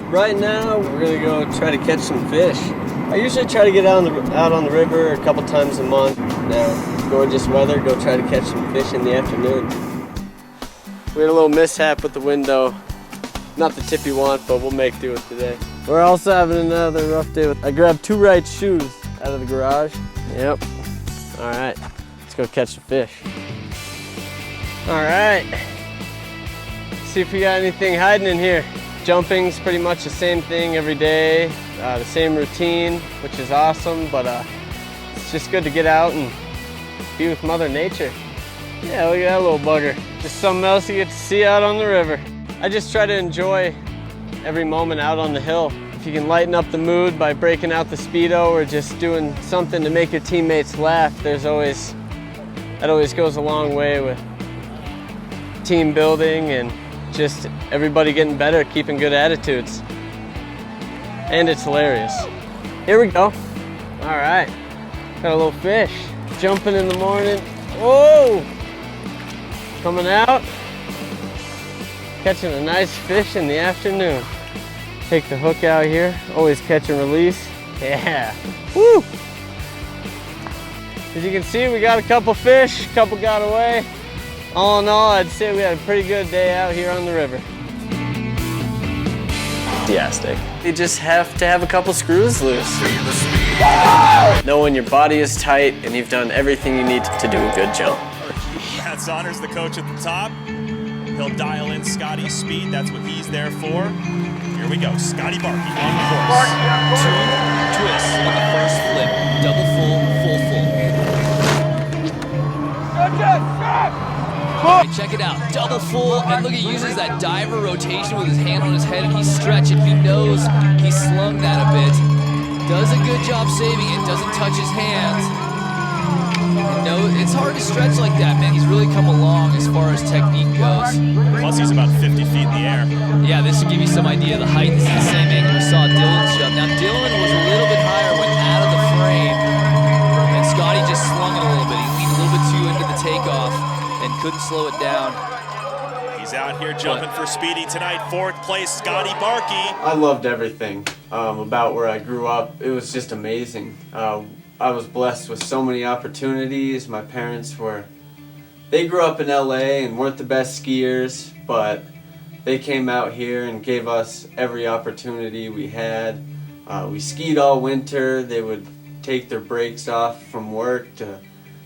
Right now, we're gonna go try to catch some fish. I usually try to get out on the river a couple times a month. Now, gorgeous weather, go try to catch some fish in the afternoon. We had a little mishap with the window. Not the tip you want, but we'll make do with today. We're also having another rough day. I grabbed 2 right shoes out of the garage. Yep. All right, let's go catch some fish. All right. See if we got anything hiding in here. Jumping's pretty much the same thing every day, the same routine, which is awesome, but it's just good to get out and be with Mother Nature. Yeah, look at that little bugger. Just something else you get to see out on the river. I just try to enjoy every moment out on the hill. If you can lighten up the mood by breaking out the Speedo or just doing something to make your teammates laugh, that always goes a long way with team building and just everybody getting better, keeping good attitudes. And it's hilarious. Here we go. All right, got a little fish. Jumping in the morning. Whoa! Coming out. Catching a nice fish in the afternoon. Take the hook out here. Always catch and release. Yeah. Woo! As you can see, we got a couple fish, a couple got away. All in all, I'd say we had a pretty good day out here on the river. Fantastic. You just have to have a couple screws loose. Knowing your body is tight and you've done everything you need to do a good jump. That Saunders, the coach at the top. He'll dial in Scotty's speed. That's what he's there for. Here we go. Scotty Bahrke on the course. 2 twists on the first flip. Double full, full, full. Right, check it out. Double full, and look, he uses that diver rotation with his hand on his head, and he's stretching. He knows he slung that a bit. Does a good job saving it. Doesn't touch his hands. No, it's hard to stretch like that, man. He's really come along as far as technique goes. Plus, he's about 50 feet in the air. Yeah, this will give you some idea of the height. This is the same angle we saw Dylan's jump. Now, Dylan was a little bit higher, went out of the frame, and Scotty just slung it a little bit. He leaned a little bit too into the takeoff and couldn't slow it down. He's out here jumping for Speedy tonight. 4th place, Scotty Bahrke. I loved everything about where I grew up. It was just amazing. I was blessed with so many opportunities. My parents they grew up in LA and weren't the best skiers, but they came out here and gave us every opportunity we had. We skied all winter. They would take their breaks off from work to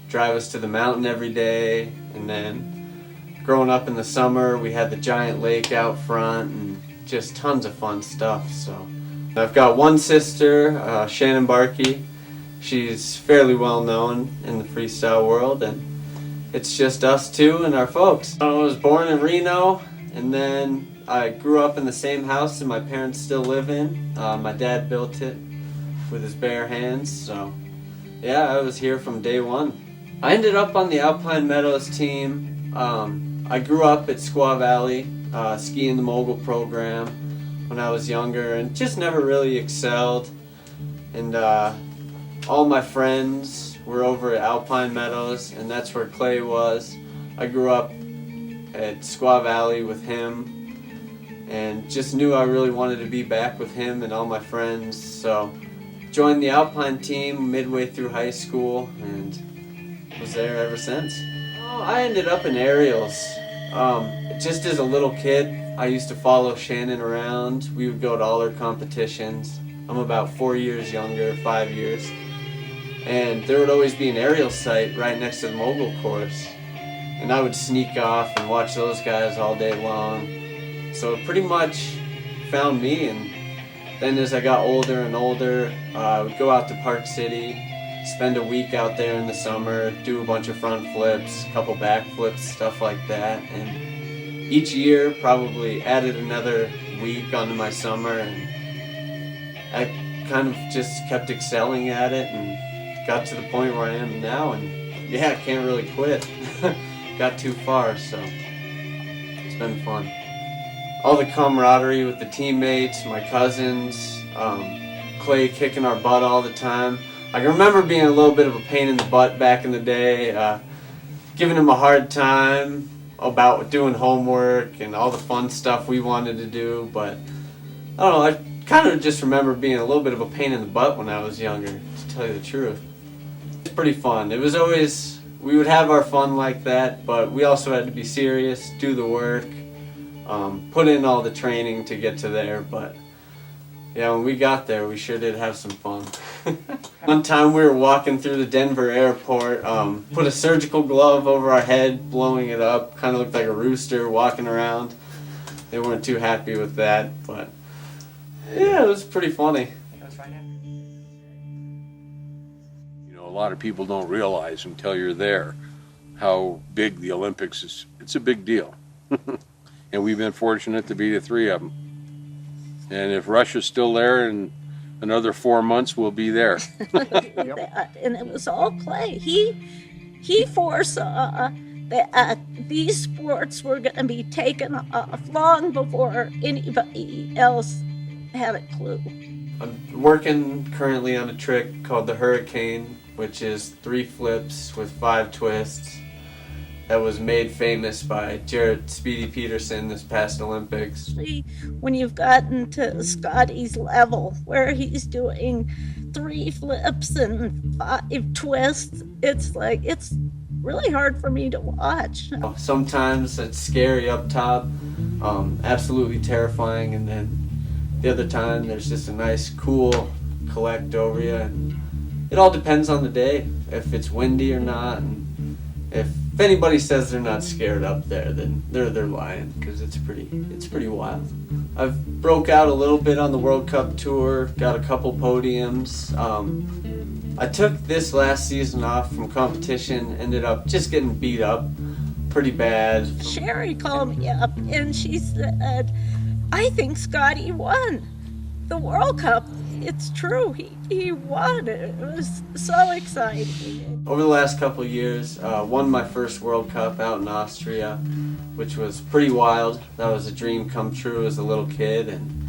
drive us to the mountain every day. And then growing up in the summer, we had the giant lake out front and just tons of fun stuff. So I've got one sister, Shannon Bahrke. She's fairly well known in the freestyle world, and it's just us two and our folks. I was born in Reno, and then I grew up in the same house that my parents still live in. My dad built it with his bare hands, so yeah, I was here from day one. I ended up on the Alpine Medalist team. I grew up at Squaw Valley, skiing the mogul program when I was younger, and just never really excelled. And all my friends were over at Alpine Meadows, and that's where Clay was. I grew up at Squaw Valley with him and just knew I really wanted to be back with him and all my friends. So joined the Alpine team midway through high school and was there ever since. I ended up in aerials. Just as a little kid, I used to follow Shannon around. We would go to all her competitions. I'm about 4 years younger, 5 years. And there would always be an aerial site right next to the mogul course. And I would sneak off and watch those guys all day long. So it pretty much found me, and then as I got older and older, I would go out to Park City, spend a week out there in the summer, do a bunch of front flips, a couple back flips, stuff like that. And each year probably added another week onto my summer, and I kind of just kept excelling at it and got to the point where I am now, and yeah, I can't really quit. Got too far, so it's been fun. All the camaraderie with the teammates, my cousins, Clay kicking our butt all the time. I can remember being a little bit of a pain in the butt back in the day, giving him a hard time about doing homework and all the fun stuff we wanted to do, but I don't know, I kind of just remember being a little bit of a pain in the butt when I was younger, to tell you the truth. It's pretty fun. It was always, we would have our fun like that, but we also had to be serious, do the work, put in all the training to get to there, but yeah, when we got there, we sure did have some fun. One time we were walking through the Denver airport, put a surgical glove over our head, blowing it up, kind of looked like a rooster walking around. They weren't too happy with that, but yeah, it was pretty funny. You know, a lot of people don't realize until you're there how big the Olympics is. It's a big deal. And we've been fortunate to be the three of them. And if Russia's still there in another 4 months, we'll be there. And it was all clay. He foresaw that these sports were going to be taken off long before anybody else had a clue. I'm working currently on a trick called the Hurricane, which is 3 flips with 5 twists. That was made famous by Jared Speedy Peterson this past Olympics. When you've gotten to Scotty's level, where he's doing 3 flips and 5 twists, it's like, it's really hard for me to watch. Sometimes it's scary up top, absolutely terrifying, and then the other time there's just a nice, cool collect over you. And it all depends on the day, if it's windy or not, and if anybody says they're not scared up there, then they're lying, because it's pretty wild. I've broke out a little bit on the World Cup tour, got a couple podiums. I took this last season off from competition, ended up just getting beat up pretty bad. Sherry called me up and she said, I think Scotty won the World Cup. It's true, he won. It was so exciting. Over the last couple of years, won my first World Cup out in Austria, which was pretty wild. That was a dream come true as a little kid, and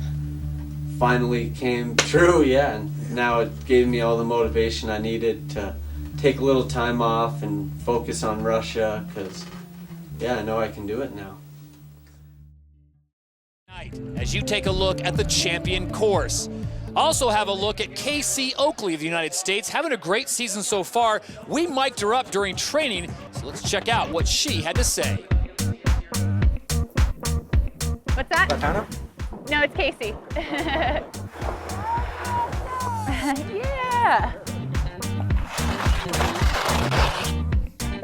finally came true, yeah. And now it gave me all the motivation I needed to take a little time off and focus on Russia, because, yeah, I know I can do it now. As you take a look at the champion course. Also have a look at Casey Oakley of the United States, having a great season so far. We mic'd her up during training, so let's check out what she had to say. What's that? Tatiana? No, it's Casey. Yeah.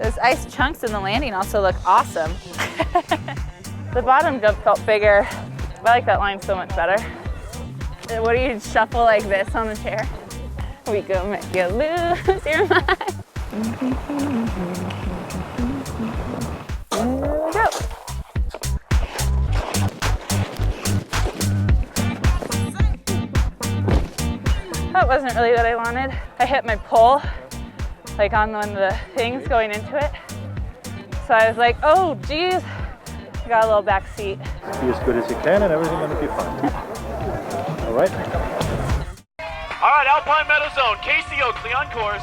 Those ice chunks in the landing also look awesome. The bottom jump felt bigger. I like that line so much better. What do you shuffle like this on the chair? We go make you lose your mind. There we go. That wasn't really what I wanted. I hit my pole, like on one of the things going into it. So I was like, oh geez, I got a little back seat. Be as good as you can and everything's gonna be fine. All right. All right, Alpine Meadow Zone, Casey Oakley on course.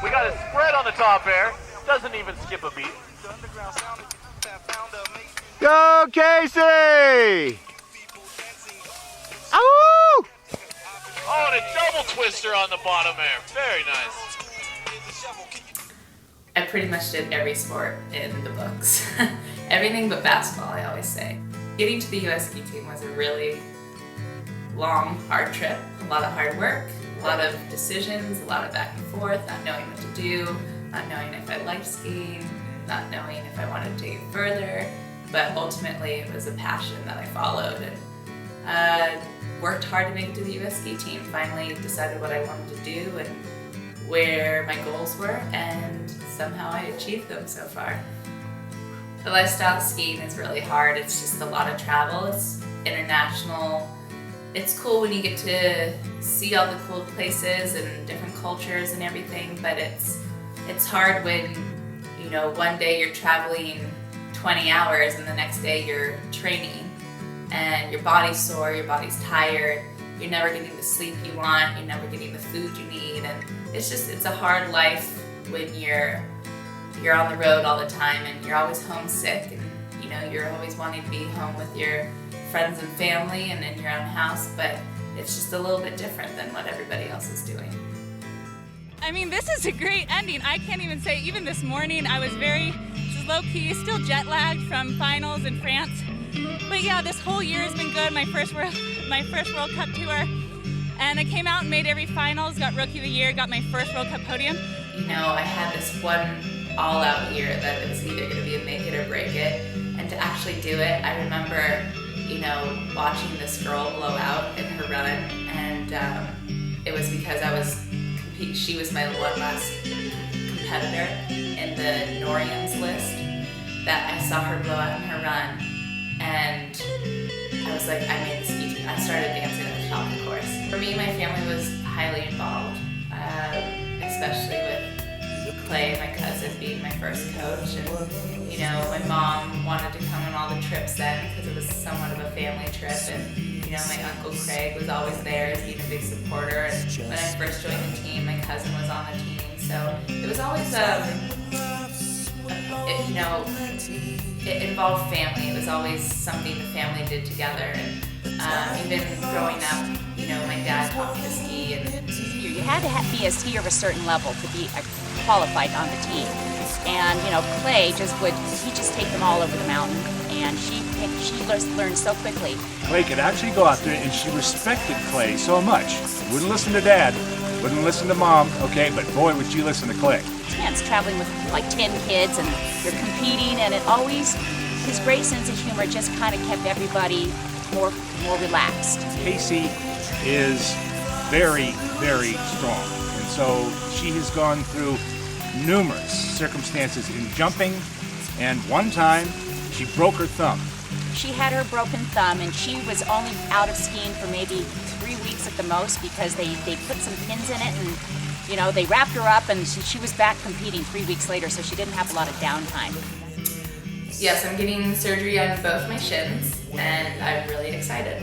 We got a spread on the top air. Doesn't even skip a beat. Go, Casey! Ow! Oh, and a double twister on the bottom air. Very nice. I pretty much did every sport in the books. Everything but basketball, I always say. Getting to the US ski team was a really long, hard trip. A lot of hard work, a lot of decisions, a lot of back and forth, not knowing what to do, not knowing if I liked skiing, not knowing if I wanted to go further. But ultimately, it was a passion that I followed and worked hard to make it to the US ski team. Finally decided what I wanted to do and where my goals were, and somehow I achieved them so far. The lifestyle skiing is really hard. It's just a lot of travel. It's international. It's cool when you get to see all the cool places and different cultures and everything, but it's hard when, you know, one day you're traveling 20 hours and the next day you're training and your body's sore, your body's tired, you're never getting the sleep you want, you're never getting the food you need, and it's a hard life when you're on the road all the time and you're always homesick, and You know, you're always wanting to be home with your friends and family and in your own house, but it's just a little bit different than what everybody else is doing. I mean, this is a great ending. I can't even say, even this morning, I was very low-key, still jet-lagged from finals in France. But yeah, this whole year has been good. My first World Cup tour. And I came out and made every finals, got Rookie of the Year, got my first World Cup podium. You know, I had this one all-out year that it was either going to be a make it or break it. And to actually do it, I remember, you know, watching this girl blow out in her run. And it was because she was my one last competitor in the Norians list that I saw her blow out in her run. And I was like, I made the ski team. I started dancing at the top of the course. For me, my family was highly involved, especially with Clay, my cousin, being my first coach. And, you know, my mom wanted to come on all the trips then because it was somewhat of a family trip. And, you know, my Uncle Craig was always there as being a big supporter. And when I first joined the team, my cousin was on the team. So it was always, you know, it involved family. It was always something the family did together. And even growing up, you know, my dad taught me to ski. And you had to be a skier of a certain level to be qualified on the team. And you know, Clay he just take them all over the mountain, and she learned so quickly. Clay could actually go out there, and she respected Clay so much. Wouldn't listen to Dad, wouldn't listen to Mom, okay, but boy, would she listen to Clay. It's traveling with like 10 kids, and you're competing, and his great sense of humor just kind of kept everybody more relaxed. Casey is very, very strong, and so she has gone through numerous circumstances in jumping, and one time she broke her thumb. She had her broken thumb, and she was only out of skiing for maybe 3 weeks at the most because they put some pins in it, and you know, they wrapped her up, and she was back competing 3 weeks later, so she didn't have a lot of downtime. Yes, I'm getting surgery on both my shins, and I'm really excited.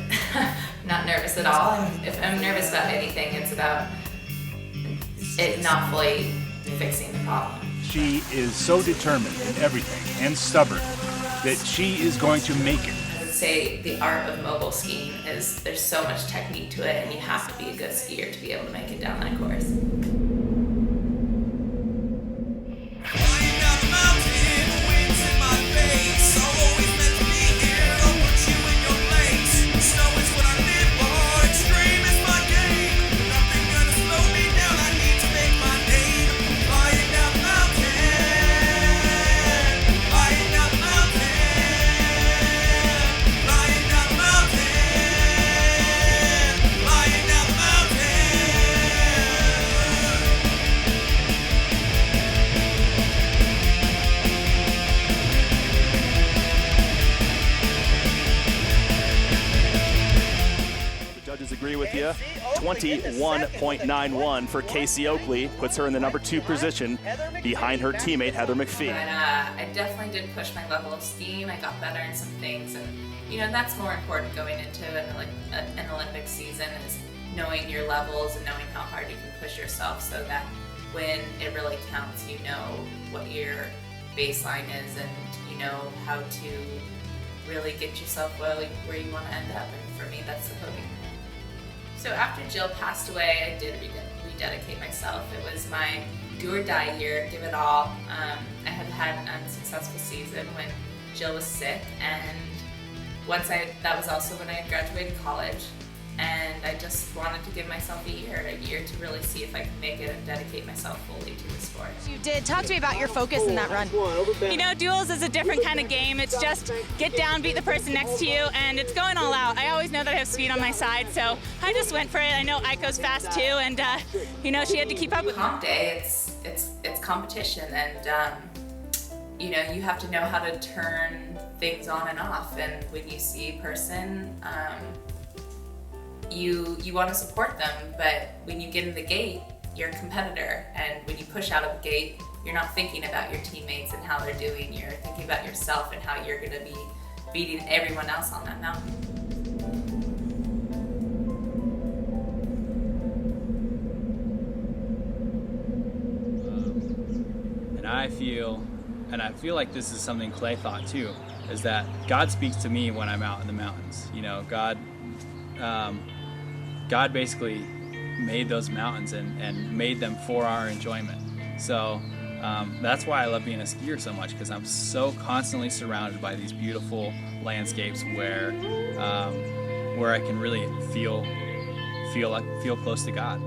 Not nervous at all. And if I'm nervous about anything, it's about it not fully fixing the problem. She is so determined in everything and stubborn that she is going to make it. I would say the art of mogul skiing is there's so much technique to it, and you have to be a good skier to be able to make it down that course. Agree with you. 21.91 for Casey Oakley puts her in the number 2 position behind her teammate Heather McPhee. But I definitely did push my level of skiing. I got better in some things, and you know, that's more important going into an Olympic season, is knowing your levels and knowing how hard you can push yourself, so that when it really counts, you know what your baseline is, and you know how to really get yourself where you want to end up. And for me, that's the podium. So after Jill passed away, I did rededicate myself. It was my do or die year, give it all. I had an unsuccessful season when Jill was sick, and that was also when I had graduated college, and I just wanted to give myself a year to really see if I could make it and dedicate myself fully to the sport. You did. Talk to me about your focus in that run. You know, duels is a different kind of game. It's just get down, beat the person next to you, and it's going all out. I always know that I have speed on my side, so I just went for it. I know Aiko's fast too, and you know, she had to keep up with comp day. It's competition, and you know, you have to know how to turn things on and off. And when you see a person, you want to support them, but when you get in the gate, you're a competitor, and when you push out of the gate, you're not thinking about your teammates and how they're doing. You're thinking about yourself and how you're going to be beating everyone else on that mountain. And I feel like this is something Clay thought too. is that God speaks to me when I'm out in the mountains. You know, God basically made those mountains and made them for our enjoyment. So that's why I love being a skier so much, because I'm so constantly surrounded by these beautiful landscapes where I can really feel close to God.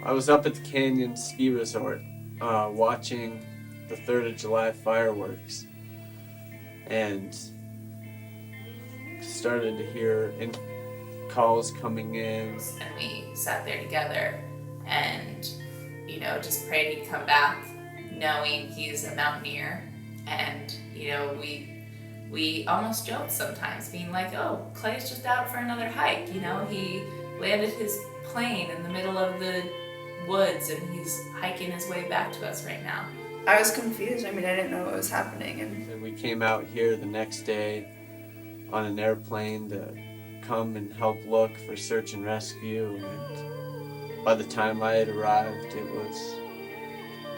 I was up at the Canyon Ski Resort watching the 3rd of July fireworks and started to hear calls coming in. And we sat there together and, you know, just prayed he'd come back, knowing he's a mountaineer. And, you know, we almost joke sometimes, being like, oh, Clay's just out for another hike. You know, he landed his plane in the middle of the woods and he's hiking his way back to us right now. I was confused. I mean, I didn't know what was happening. And we came out here the next day on an airplane to come and help look for search and rescue. And by the time I had arrived, it was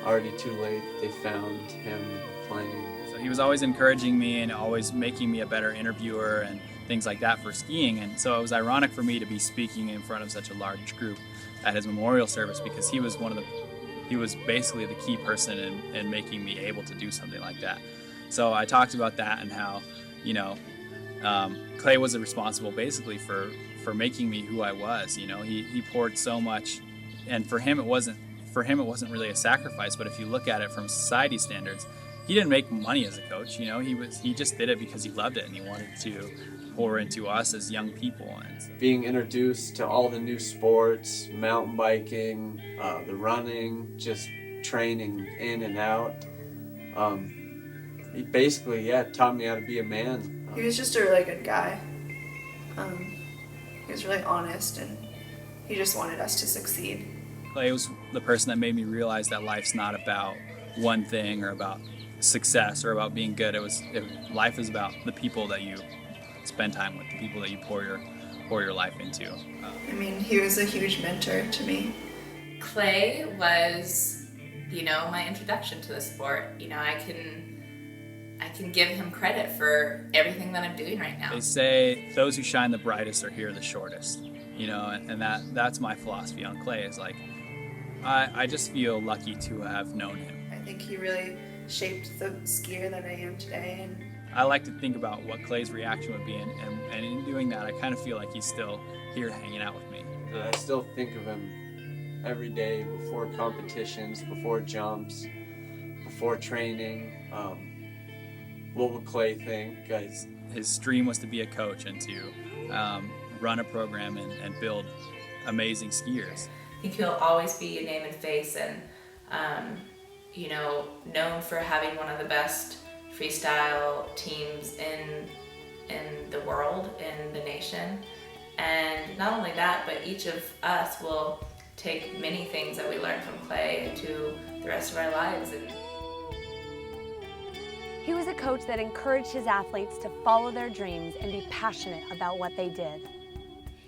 already too late. They found him in the plane. So he was always encouraging me and always making me a better interviewer and things like that for skiing. And so it was ironic for me to be speaking in front of such a large group at his memorial service, because he was basically the key person in making me able to do something like that. So I talked about that and how, you know, Clay was responsible basically for making me who I was. You know, he poured so much, and for him it wasn't really a sacrifice. But if you look at it from society standards, he didn't make money as a coach. You know, he just did it because he loved it and he wanted to pour into us as young people. And so, being introduced to all the new sports, mountain biking, the running, just training in and out, he basically taught me how to be a man. He was just a really good guy. He was really honest, and he just wanted us to succeed. Clay was the person that made me realize that life's not about one thing or about success or about being good. Life is about the people that you spend time with, the people that you pour your life into. I mean, he was a huge mentor to me. Clay was, you know, my introduction to the sport. You know, I can give him credit for everything that I'm doing right now. They say those who shine the brightest are here the shortest. You know, and that's my philosophy on Clay, is like, I just feel lucky to have known him. I think he really shaped the skier that I am today. And I like to think about what Clay's reaction would be, and in doing that, I kind of feel like he's still here hanging out with me. I still think of him every day before competitions, before jumps, before training. What would Clay think? His dream was to be a coach and to run a program and build amazing skiers. I think he'll always be a name and face, and you know, known for having one of the best freestyle teams in the world, in the nation. And not only that, but each of us will take many things that we learned from Clay into the rest of our lives. And He was a coach that encouraged his athletes to follow their dreams and be passionate about what they did.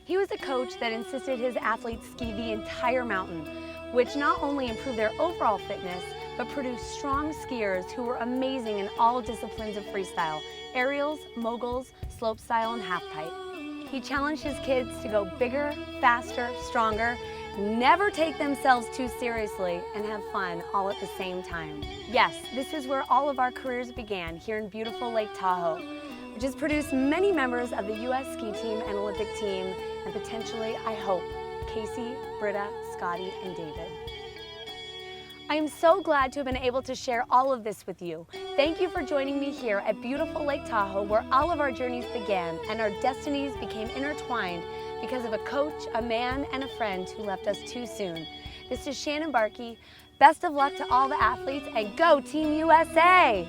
He was a coach that insisted his athletes ski the entire mountain, which not only improved their overall fitness, but produced strong skiers who were amazing in all disciplines of freestyle: aerials, moguls, slopestyle, and halfpipe. He challenged his kids to go bigger, faster, stronger, never take themselves too seriously, and have fun all at the same time. Yes, this is where all of our careers began, here in beautiful Lake Tahoe, which has produced many members of the U.S. ski team and Olympic team, and potentially, I hope, Casey, Brita, Scotty, and David. I am so glad to have been able to share all of this with you. Thank you for joining me here at beautiful Lake Tahoe, where all of our journeys began and our destinies became intertwined because of a coach, a man, and a friend who left us too soon. This is Shannon Bahrke. Best of luck to all the athletes, and go Team USA!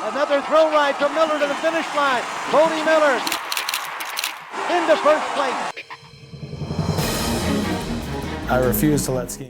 Another throw ride from Miller to the finish line. Cody Miller into first place. I refuse to let skiing